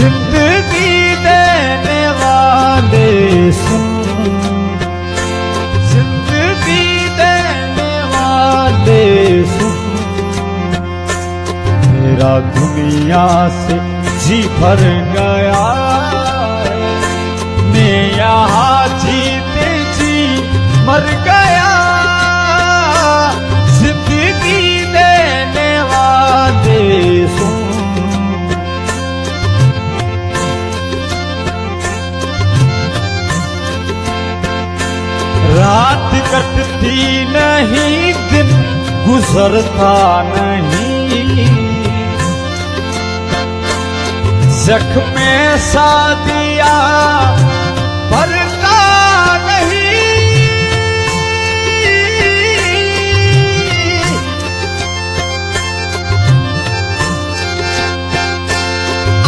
जिंदगी देने वाले सुन, जिंदगी देने वाले सुन, मेरा दुनिया से जी भर गया है, मैं यहाँ जीते जी मर गया। जिंदगी देने वाले सुन, रात कटती नहीं, दिन गुजरता नहीं, जख्म सादिया भरता नहीं,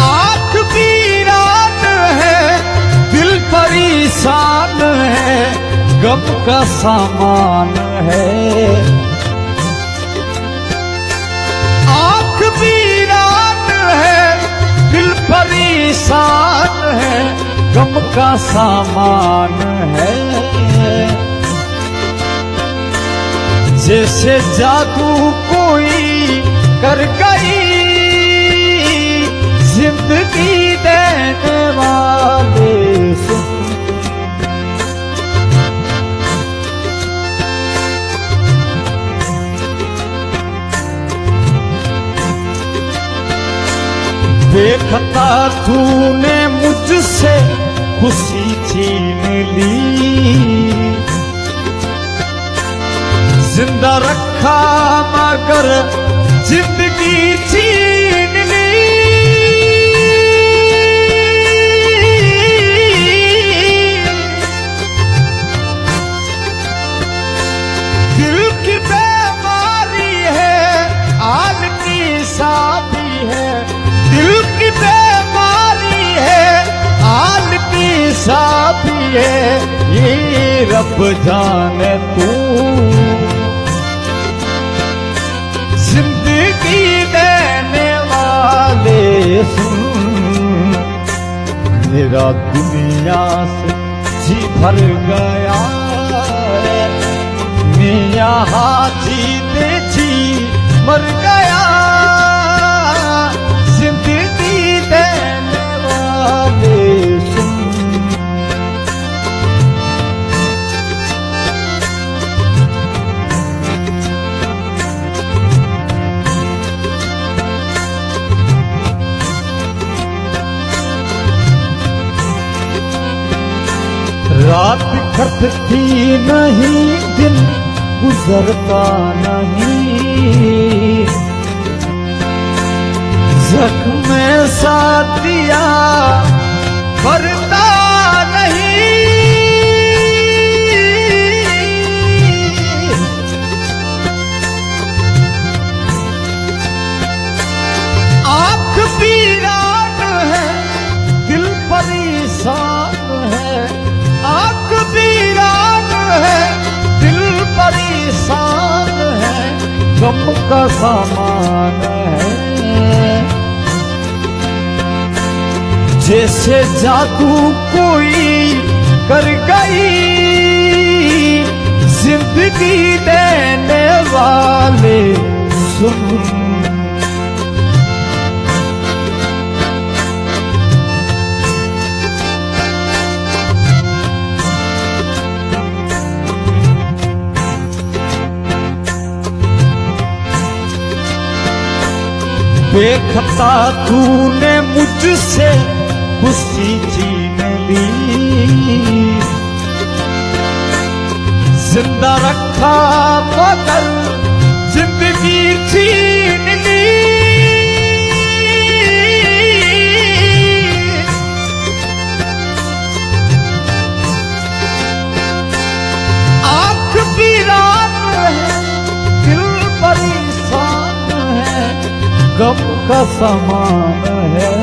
आँख वीरान है, दिल परेशान है, गम का सामान है। आँख वीरान है, दिल परेशान है, गम का सामान है। जैसे जादू कोई कर गई, जिंदगी देने वाले सुन, देखता तूने मुझसे खुशी छीन ली, जिंदा रखा मगर जिंदगी छीन ली। दिल की बीमारी है, आल की शादी है, दिल की बीमारी है, आल की शादी है, ये रब जाने तू। जिंदगी देने वाले सुन, मेरा दुनिया से जी भर गया, मैं यहाँ जीते जी मर गया। जिंदगी देने वाले सुन, रात कटती नहीं, दिन गुजरता नहीं, जख्म सादिया भरता नहीं, आँख वीरान है, दिल परेशान है, आँख वीरान है, दिल परेशान है, गम का सामान है। जैसे जादू कोई कर गई, जिंदगी देने वाले सुन, देखता तूने मुझसे खुशी छीन ली, जिंदा रखा मगर जिंदगी छीन ली। आँख वीरान है, दिल परेशान है, गम का समान है।